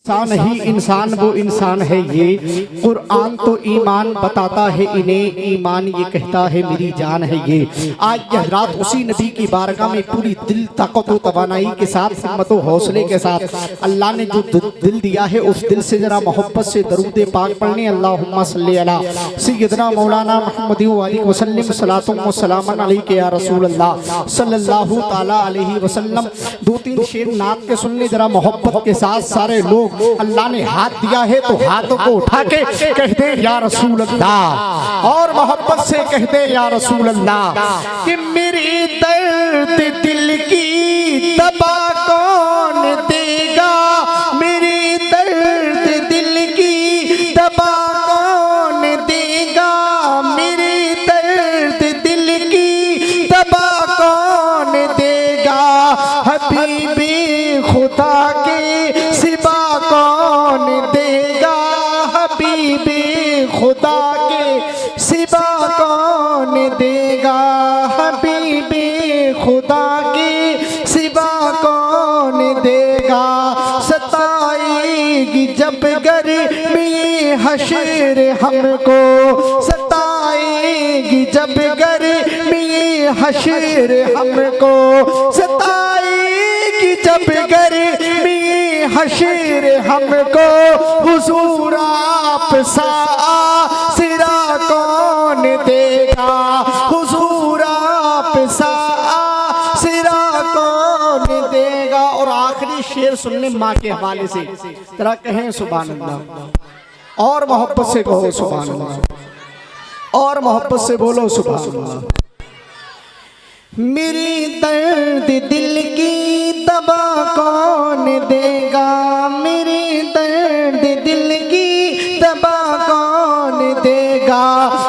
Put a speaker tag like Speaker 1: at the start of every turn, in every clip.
Speaker 1: इंसान ही इंसान वो इंसान है ये, कुरान तो ईमान बताता है इन्हें, ईमान ये कहता है मेरी जान है ये। आज यह रात उसी नबी की बारगाह में पूरी दिल ताकत व तवानाई के साथ, हिम्मत व हौसले के साथ अल्लाह ने जो दिल दिया है उस दिल से जरा मोहब्बत से दरूद पाक पढ़ने। अल्लाहुम्मा सल्ली अला सय्यदना मौलाना मुहम्मद व आलिहि वसल्लम सलातुम व सलामन अलैका या रसूल अल्लाह सल्लल्लाहु ताला अलैहि वसल्लम। दो तीन शेर नात के सुनने जरा मोहब्बत के साथ। सारे लोग अल्लाह ने हाथ दिया है तो हाथों को उठा के कहते या रसूल अल्लाह, और मोहब्बत से कहते या रसूल अल्लाह। कि मेरे दर्द दिल की दवा कौन देगा, मेरे दर्द दिल की दवा कौन देगा, मेरे दर्द दिल की दवा कौन देगा। हबीबे खुदा के सिवा कौन देगा, हबीबे खुदा के सिवा कौन देगा, हबीबे खुदा के सिवा कौन देगा। सताएगी जब गर्मी हशर हमको, सताएगी जब गर्मी हशर हमको, सताएगी जब गर्मी हशर हमको। हुजूर आप सा सिरा कौन देगा, हुजूर आप सा सिरा कौन देगा। और आखिरी शेर सुनने माँ के हवाले से जरा कहें सुभान अल्लाह, और मोहब्बत से कहो सुभान अल्लाह, और मोहब्बत से बोलो सुभान अल्लाह। मेरी दर्द दिल की दवा कौन देगा, मेरी दर्द दिल की दवा कौन देगा।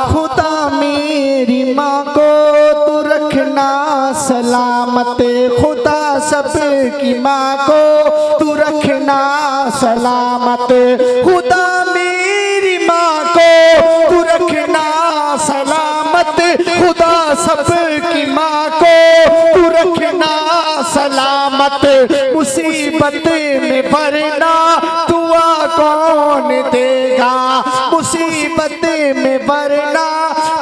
Speaker 1: खुदा मेरी माँ को तू रखना सलामत, खुदा सबकी माँ को तू रखना सलामत। खुदा मेरी माँ को तू रखना सलामत, खुदा सबकी माँ को तू रखना सलामत। मुसीबत में वरना दुआ कौन देगा, मुसीबत में वरना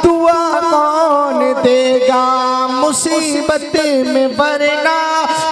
Speaker 1: दुआ कौन देगा, मुसीबत में वरना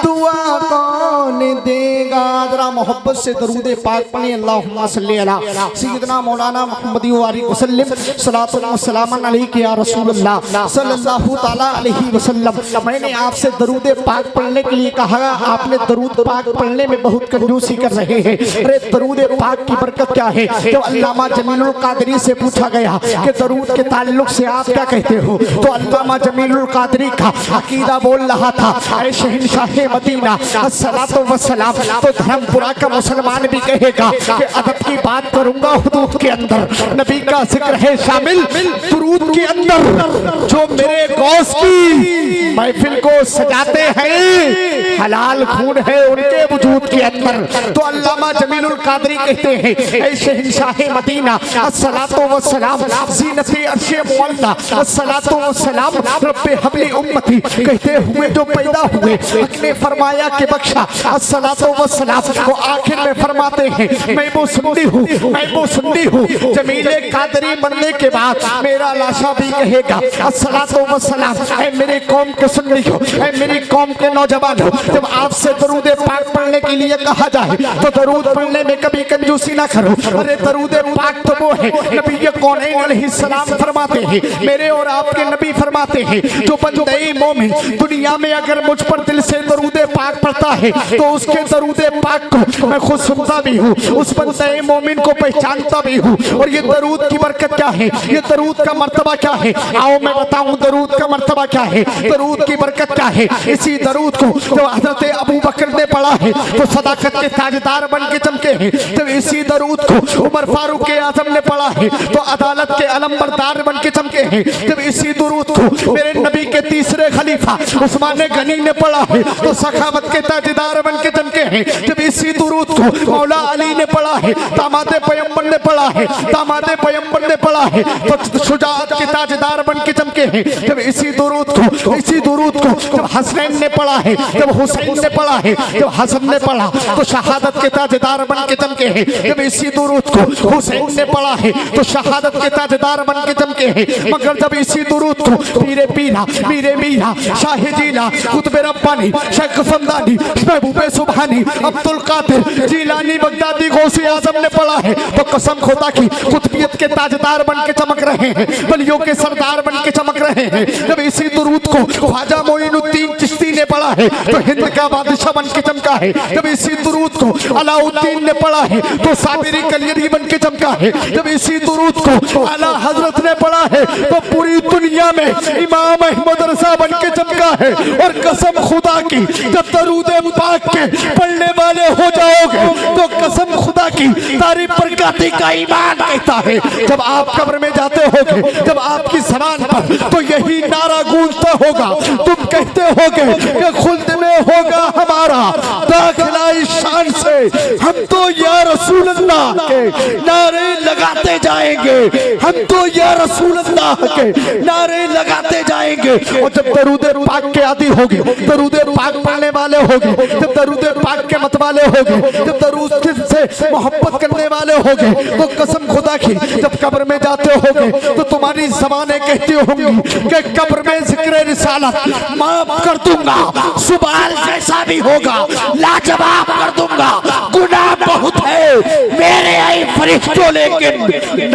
Speaker 1: दुआ कौन देगा। जरा मोहब्बत से दरूद पाक पढ़ें। अल्लाहुम्मा सल्ली अला सय्यदना मौलाना मुहम्मद व आलिहि वसल्लम सलातुन व सलामन अलैका या रसूल अल्लाह सल्लल्लाहु ताला अलैहि वसल्लम। मैंने आपसे दरूद पाक पढ़ने के लिए कहा, आपने दरूद पाक पढ़ने में बहुत कंजूसी कर रहे हैं। अरे दरूद पाक की बरकत क्या है। जब अल्लामा जमीलुल कादरी से पूछा गया कि दरूद के ताल्लुक से आप क्या कहते हो, तो अल्लामा जमीलुल कादरी का अकीदा बोल रहा था, ऐ शहंशाह मदीना अस्सलातु वस्सलाम। तो धर्मपुरा का मुसलमान भी कहेगा कि अदब की बात करूंगा हुदूद के अंदर, नबी का जिक्र है शामिल दुरूद के अंदर। जो मेरे गौस की महफिल को सजाते हैं हलाल खून है उनके वजूद के अंदर। तो अल्लामा जमीलुल कादरी कहते हैं, ऐ शहंशाह मदीना अस्सलातु वस्सलाम ज़ीनते अर्शे मुअल्ला अस्सलातु वस्सलाम रब्बे हबली उम्मती। कहते हुए जो पैदा हुए अपने फरमाया कि बख्शा अस्सलातु वस्सलाम को आखिर में फरमाते हैं, मैं वो सुन्नी हूँ, मैं वो सुन्नी हूँ। जमीले कादरी बनने के बाद मेरा लाशा भी कहेगा अस्सलातु वस्सलाम, ऐ मेरे कौम के सुन्नी हो, ऐ मेरी कौम के नौजवान हो। जब आपसे दरूद पाक पढ़ने के लिए कहा जाए तो दरूद पढ़ने में कभी कंजूसी ना करो। अरे दरूद पाक तो वो है नबी कौनैन अलैहिस्सलाम फरमाते हैं, मेरे और आपके नबी फरमाते हैं, जो बंदे मोमिन दुनिया में अगर मुझ पर दिल से दरूद पाक पढ़ता है तो उसके दरूद पाक को मैं खुद सुनता भी हूँ, उस बंदे मोमिन को पहचानता भी हूँ। और ये दरूद की बरकत क्या है, ये दरूद का मर्तबा क्या है, आओ मैं बताऊं दरूद का मर्तबा क्या है, दरूद की बरकत क्या है। इसी दरूद को जब हजरत अबू बकर ने पढ़ा है तो सदाकत के ताजदार बन के चमके हैं। जब इसी दरूद को उमर फारूक आजम ने पढ़ा है तो अदालत के अलमबरदार बन के चमके हैं। जब इसी दरूद को मेरे नबी के तीसरे खलीफा उस्मान गनी ने पढ़ा है तो सखावत के ताजदार बन के चमके हैं। जब इसी दरूद को मौला अली ने पढ़ा है, दामाद पैगंबर ने पढ़ा है, दामाद पैगंबर ने पढ़ा है तो शुजाअत के ताजदार बन के चमके हैं। जब इसी दुरूद को जब हसनैन ने पढ़ा है, जब हुसैन ने पढ़ा है, जब हसन ने पढ़ा तो शहादत के ताजदार बन के चमके हैं। जब इसी दुरूद को हुसैन ने पढ़ा है तो शहादत के ताजदार बन के चमके हैं। मगर जब इसी दुरूद को पीरे पीरा, मीरे मीरा, शाह जीला, कुतुब रब्बानी, शेख समदानी, महबूबे सुभानी, अब्दुल कादिर जीलानी, बगदादी, गौसे आजम ने पढ़ा है तो कसम खुदा की कुतुबियत के ताजदार बन के चमक रहे हैं, वलियों के सरदार बन के चमक रहे हैं। जब इसी दुरूद को ख्वाजा मोइनुद्दीन चिश्ती ने पढ़ा है तो हिंद का बादशाह बन के चमका है। जब इसी दुरूद को अलाउद्दीन ने पढ़ा है तो साबिरी कलियरी बन के चमका है। जब इसी दुरूद को आला हजरत ने पढ़ा है तो पूरी दुनिया में इमाम अहमद रज़ा बन के चमका है। और कसम खुदा की जब दरूद पाक के पढ़ने वाले हो जाओगे तो कसम खुदा की तारीफ बरकाती का ईमान कहता है। जब आप कब्र में जाते होगे, जब आपकी ज़बान पर तो यही नारा गूंजता होगा, तुम कहते होगे कि खुल्द में होगा हमारा दाखिला इस शान से, हम तो या रसूल अल्लाह के नारे लगाते जाएंगे, हम तो या रसूल अल्लाह के नारे लगाते जाएंगे। और जब दरूद पाक के आदी होगे, दरूद पाक पढ़ने वाले होगे, जब दरूद पाक के मत वाले होगे, जब दरूद से मोहब्बत करने वाले होगे तो कसम खुदा की जब कब्र में जाते होगे तो तुम्हारी ज़बानें कहती होंगी कि कब्र में जिक्र रिसालत माफ कर दूंगा, सुबाल जैसा भी होगा लाजवाब कर दूंगा, गुनाह बहुत है मेरे आई फरिश्तों, लेकिन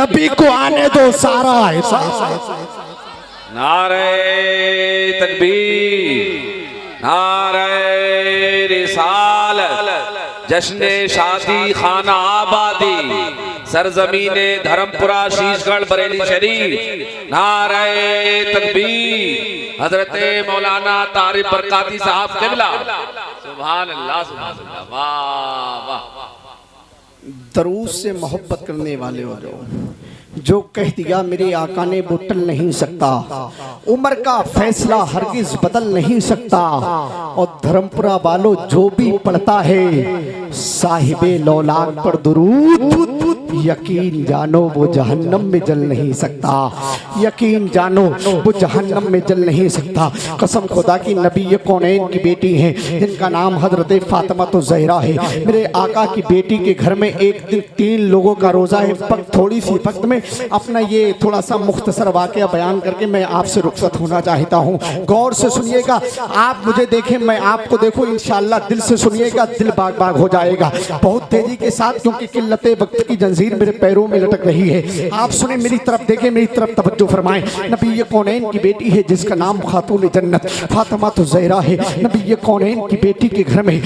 Speaker 1: नबी को आने दो सारा ऐसा।
Speaker 2: नारे तकबीर, नारे रिसालत, जश्न शादी खाना आबादी, सरजमीने धर्मपुरा शीशगढ़ बरेली शरीफ। नारे तकबीर, हजरत मौलाना तारिक बरकाती साहब क़िबला। सुभान अल्लाह, सुभान अल्लाह, वाह वाह।
Speaker 1: दरूद से मोहब्बत करने वाले हो जो कह दिया मेरे आका ने वो टल नहीं सकता, उम्र का फैसला हरगिज बदल नहीं सकता। और धर्मपुरा वालों जो भी पढ़ता है साहिबे लौलाक पर दुरूद, यकीन जानो वो जहन्नम में जल नहीं सकता, यकीन जानो वो जहन्नम में जल नहीं सकता। कसम खुदा की नबी ये कौनैन की बेटी हैं जिनका नाम हजरत फातिमा तो ज़हरा है। मेरे आका की बेटी के घर में एक दिन 3 लोगों का रोज़ा है। थोड़ी सी वक्त में अपना ये थोड़ा सा मुख्तसर वाक़या बयान करके मैं आपसे रुखसत होना चाहता हूँ। गौर से सुनिएगा, आप मुझे देखें मैं आपको देखूँ, इंशाअल्लाह दिल से सुनिएगा, दिल बाग बाग हो जाएगा बहुत तेज़ी के साथ, क्योंकि किल्लते वक्त की जंजीर मेरे पैरों में लटक रही है। आप सुने, मेरी तरफ देखें, मेरी तरफ तवज्जो फरमाएं। नबी ये कौनैन की बेटी है जिसका नाम खातून जन्नत फातिमा तो ज़हरा है। नबी ये कौनैन की बेटी के घर में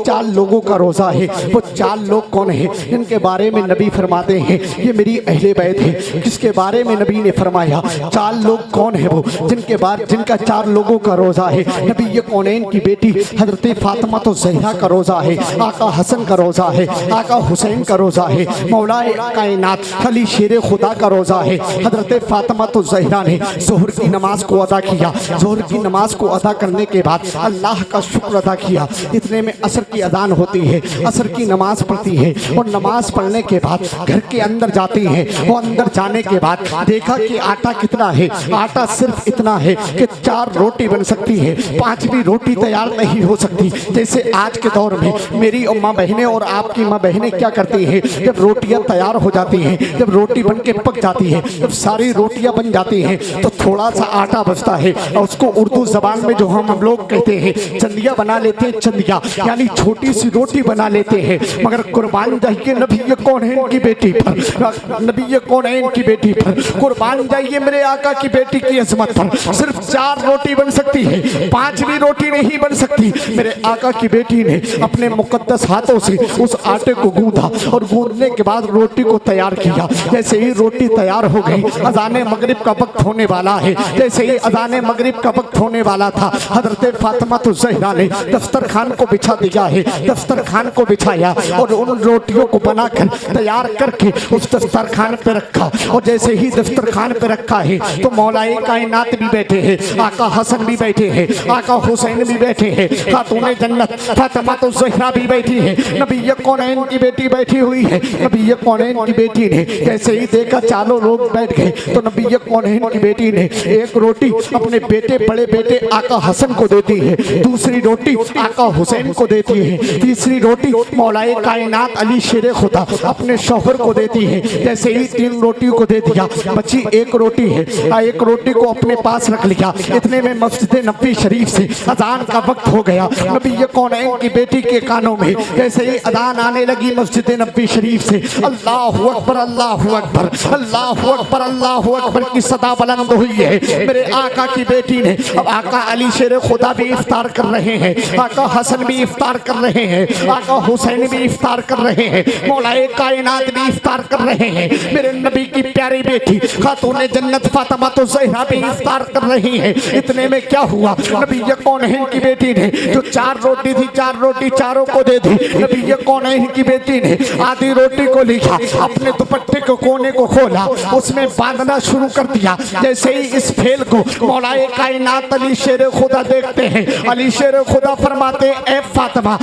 Speaker 1: 4 लोगों का रोज़ा है। वो 4 लोग कौन है? इनके बारे में नबी फरमाते हैं ये मेरी अहले बैत है। किसके बारे में नबी ने फरमाया? 4 लोग कौन है वो जिनका 4 लोगों का रोज़ा है। नबी ये कौनैन की बेटी हजरत फातिमा तो ज़हरा का रोज़ा है, आका हसन का रोज़ा है, आका हुसैन का रोज़ा है, मौलाए कायनात अली शेर खुदा का रोज़ा है। हजरत फातिमा तो ज़हरा ने ज़ोहर की नमाज को अदा किया। ज़ोहर की नमाज को अदा करने के बाद अल्लाह का शुक्र अदा किया। इतने में असर की अजान होती है, असर की नमाज पढ़ती है और नमाज पढ़ने के बाद घर के अंदर जाती है। वो अंदर जाने के बाद देखा कि आटा कितना है। आटा सिर्फ इतना है कि 4 रोटी बन सकती है, 5वीं रोटी तैयार नहीं हो सकती। जैसे आज के दौर में मेरी माँ बहनें और आपकी माँ बहनें क्या करती हैं, जब रोटियां तैयार हो जाती हैं, जब रोटी बन के पक जाती है, जब सारी रोटियां बन जाती हैं तो थोड़ा सा आटा बचता है और उसको उर्दू जबान में जो हम लोग कहते हैं चंदिया बना लेते हैं। चंदिया यानी छोटी सी रोटी बना लेते हैं। मगर कुर्बान जाइए नबी ये कौनैन की बेटी पर, नबी ये कौनैन की बेटी पर कुर्बान जाइए मेरे आका की बेटी की अजमत पर। सिर्फ 4 रोटी बन सकती है, 5वीं रोटी नहीं बन सकती। मेरे आका की बेटी ने अपने मुकद्दस हाथों से उस आटे को गूंथा और गूंथने के बाद रोटी को तैयार किया। जैसे ही रोटी तैयार हो गई, अज़ान मगरिब का वक्त होने वाला है। जैसे ही अज़ान मगरिब का वक्त होने वाला था, हजरत फातिमा तो ज़हरा ने दस्तरखान को बिछा दिया है। दस्तरखान को बिछाया और उन रोटियों को बनाकर तैयार करके उस दस्तरखान पे रखा। और जैसे ही दस्तरखान पे रखा है तो मौलाए कायनात भी बैठे हैं, आका हसन भी बैठे हैं, आका हुसैन भी बैठे हैं, खातून जन्नत फातिमा तो ज़हरा भी बैठी है, नबी ये कौनैन की बेटी बैठी हुई है। नबी कौनैन की बेटी ने जैसे ही देखा चारों लोग बैठ गए तो नबी कौनैन की बेटी ने एक रोटी अपने बेटे बड़े बेटे आका हसन को देती है, दूसरी रोटी आका हुसैन को देती है, तीसरी रोटी मौलाए कायनात अली शेर खुदा अपने शौहर को देती है। जैसे ही 3 रोटियों को दे दिया, बची एक रोटी है, एक रोटी को अपने पास रख लिया। इतने में मस्जिद नबी शरीफ से अजान का वक्त हो गया। नबी कौनैन की बेटी के कानों में जैसे ही अजान आने लगी मस्जिद नबी शरीफ से, अल्लाहु अकबर अल्लाहु अकबर अल्लाहु अकबर अल्लाहु अकबर की सदा बुलंद हुई है। मेरे आका की बेटी ने, अब आका अली शेर खुदा भी इफ्तार कर रहे हैं, आका हसन भी इफ्तार कर रहे हैं, आका हुसैन भी इफ्तार कर रहे हैं, मौलाए कायनात भी इफ्तार कर रहे हैं। मेरे नबी की प्यारी बेटी खातून जन्नत फातिमा तो ज़हरा भी इफ्तार कर रही है। इतने में क्या हुआ, नबी कौनैन की बेटी ने जो 4 रोटी थी 4 रोटी चारों को दे दी। नबी कौनैन की बेटी ने आधी रोटी को लिखा, अपने दुपट्टे के कोने को खोला, उसमें बांधना शुरू कर दिया। जैसे ही इस फेल को मौलाए कायनात अली शेर खुदा देखते हैं, अली शेर खुदा फरमाते ए फातिमा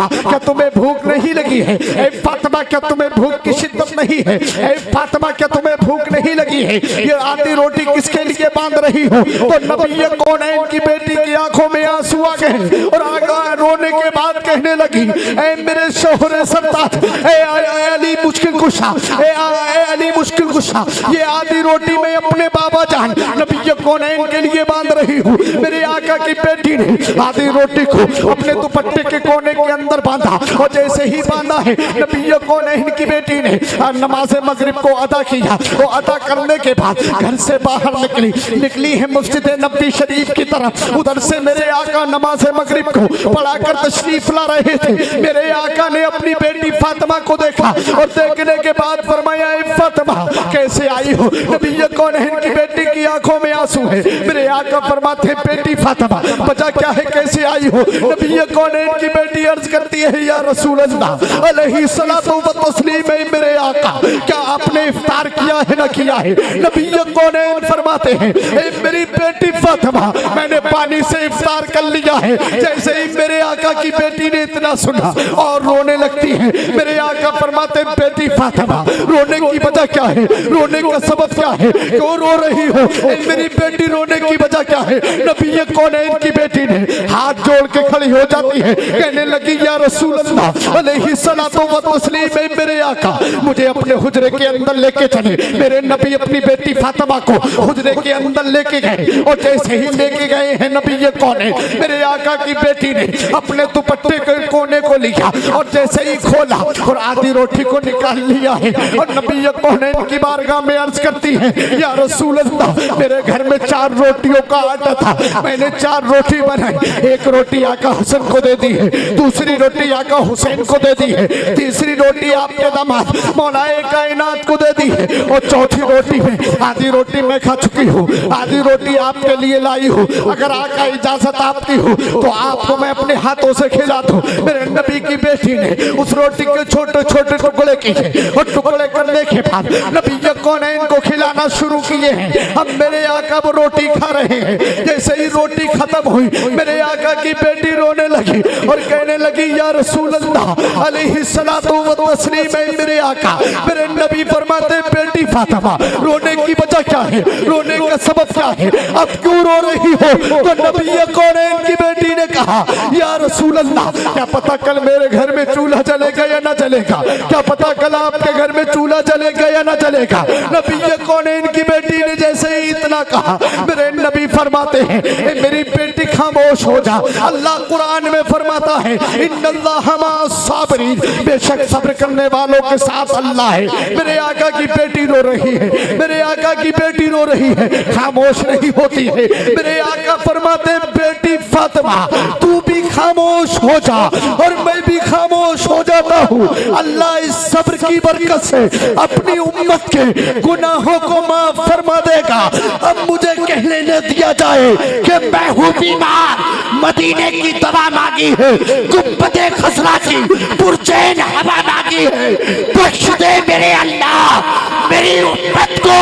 Speaker 1: क्या तुम्हें भूख नहीं लगी है? ए फातिमा क्या तुम्हें भूख की शिद्दत नहीं है? ए फातिमा क्या तुम्हें भूख नहीं लगी है? ये आधी रोटी किसके लिए बांध रही हो? तो नबी कौनैन की बेटी की आंखों में आंसू आ गए और आगा रोने के बाद कहने लगी, ए मेरे शौहर सरताज, ए अली मुश्किल कुशा, ए अली मुश्किल कुशा, ये आधी रोटी मैं अपने बाबा जान नबी कौनैन के लिए बांध रही हूँ। मेरे आका की बेटी ने आधी रोटी को अपने दुपट्टे के कोने के अंदर बांधा और जैसे ही बांधा है नबी कौनैन की बेटी ने नमाज मगरिब को अदा किया। वो अदा करने के बाद घर से बाहर निकली है मस्जिद नबी शरीफ की तरफ। उधर से मेरे आका नमाज मगरिब को पढ़ाकर तशरीफ ला रहे थे। मेरे आका ने अपनी बेटी फातिमा को देखा और देखने के बाद फरमाया, ए फातिमा कैसे आई हो? नबी कौनैन की बेटी की आंखों में आंसू है। मेरे आका फरमाते, बेटी फातिमा वजह क्या है, कैसे आई हो? नबी कौनैन की बेटी अर्ज करती है, या रसूल अल्लाह अलैहि सलातो व तस्लीम, मेरे आका क्या आपने इफ्तार किया है ना किया है? नबी कौनैन फरमाते हैं, ए मेरी बेटी फातिमा मैंने पानी से इफ्तार कर लिया है। जैसे ही मेरे आका की बेटी ने इतना सुना और रोने लगती है। मेरे आका फरमाते, बेटी फातिमा रोने की वजह क्या है? रोने का सबब क्या है? क्यों रो रही हो? मेरी बेटी रोने की वजह क्या है? नबी कौनैन की बेटी ने हाथ जोड़ के खड़ी हो जाती है, कहने लगी, या रसूल अल्लाह अलैहि सलातो व तस्लीम, मेरे आका मुझे अपने हुजरे के अंदर लेके चले। मेरे नबी अपनी बेटी फातिमा को हुजरे के अंदर लेके गए और जैसे ही लेके गए हैं नबी कौनैन, मेरे आका की बेटी ने अपने दुपट्टे के कोने को लिया और जैसे ही खोला और आधी रोटी को निकाल लिया है और नबी कौनैन की बारगाह में अर्ज करती है, या रसूल अल्लाह मेरे घर में 4 रोटियों का आटा था, मैंने 4 रोटी बनाई। एक रोटी आका हसन को दे दी है, दूसरी रोटी आका हुसैन को दे दी है, तीसरी रोटी आपके दामाद मौलाए कायनात को दे दी है और चौथी रोटी में आधी रोटी मैं खा चुकी हूँ, आधी रोटी आपके लिए लाई हूँ। अगर आका इजाजत आपकी हो तो आपको मैं अपने हाथों से खिला दूं। मेरे नबी की बेटी ने उस रोटी के छोटे छोटे टुकड़े किए और टुकड़े करने के बाद नबी कौनैन को खिलाना शुरू किए हैं। अब मेरे आका वो रोटी खा रहे हैं। जैसे ही रोटी खत्म हुई मेरे आका की बेटी रोने लगी और कहने लगी, या रसूल अल्लाह अलैहि सलातो व तस्लीम, मेरे आका मेरे नबी फरमाते, बेटी फातिमा रोने की वजह क्या है? रोने का सबब क्या है? अब क्यों रो रही हो? तो नबी कौनैन की बेटी ने कहा, या रसूल अल्लाह क्या पता कल मेरे घर में चूल्हा जलेगा या ना जलेगा? क्या पता कल आपके घर में चूल्हा जलेगा या ना जलेगा? नबी कौनैन की बेटी ने जैसे ही इतना कहा मेरे नबी फरमाते हैं, मेरी बेटी खामोश हो जा। अल्लाह कुरान में फरमाता है, इन्नल्लाह मअस साबिरीन, बेशक सब्र करने वालों के साथ अल्लाह है। मेरे आका की बेटी रो रही है, मेरे आका की बेटी रो रही है, खामोश नहीं होती है। मेरे आका फरमाते, बेटी फातिमा तू भी खामोश हो जा और मैं भी खामोश हो जाता हूँ। अल्लाह इस सब्र की बरकत से अपनी उम्मत के गुनाहों को माफ फरमा देगा। अब मुझे कहने न दिया जाए कि मैं हूँ बीमार, मदीने की दवा मांगी है, गुंबदे खसरा की पुरचैन हवा मांगी है। बख्श दे मेरे अल्लाह मेरी उम्मत को,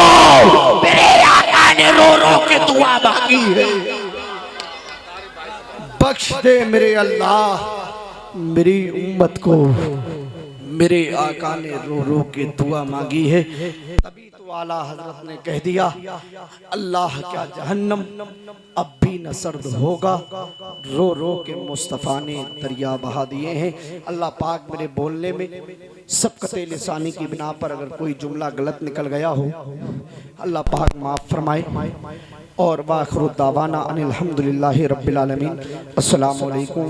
Speaker 1: मेरे आका ने रो रो के दुआ मांगी है। बख्श दे मेरे अल्लाह मेरी उम्मत को, मेरे आका ने रो रो के दुआ मांगी है, तभी तो आला हजरत ने कह दिया अल्लाह क्या जहन्नम अब भी न सर्द होगा, रो रो के मुस्तफ़ा ने दरिया बहा दिए हैं। अल्लाह पाक मेरे बोलने में सबकते लिसानी की बिना पर अगर कोई जुमला गलत निकल गया हो, अल्लाह पाक माफ़ फरमाए। और वाखिरु दावाना अनिल हम्दुलिल्लाहि रब्बिल आलमीन। अस्सलामु अलैकुम।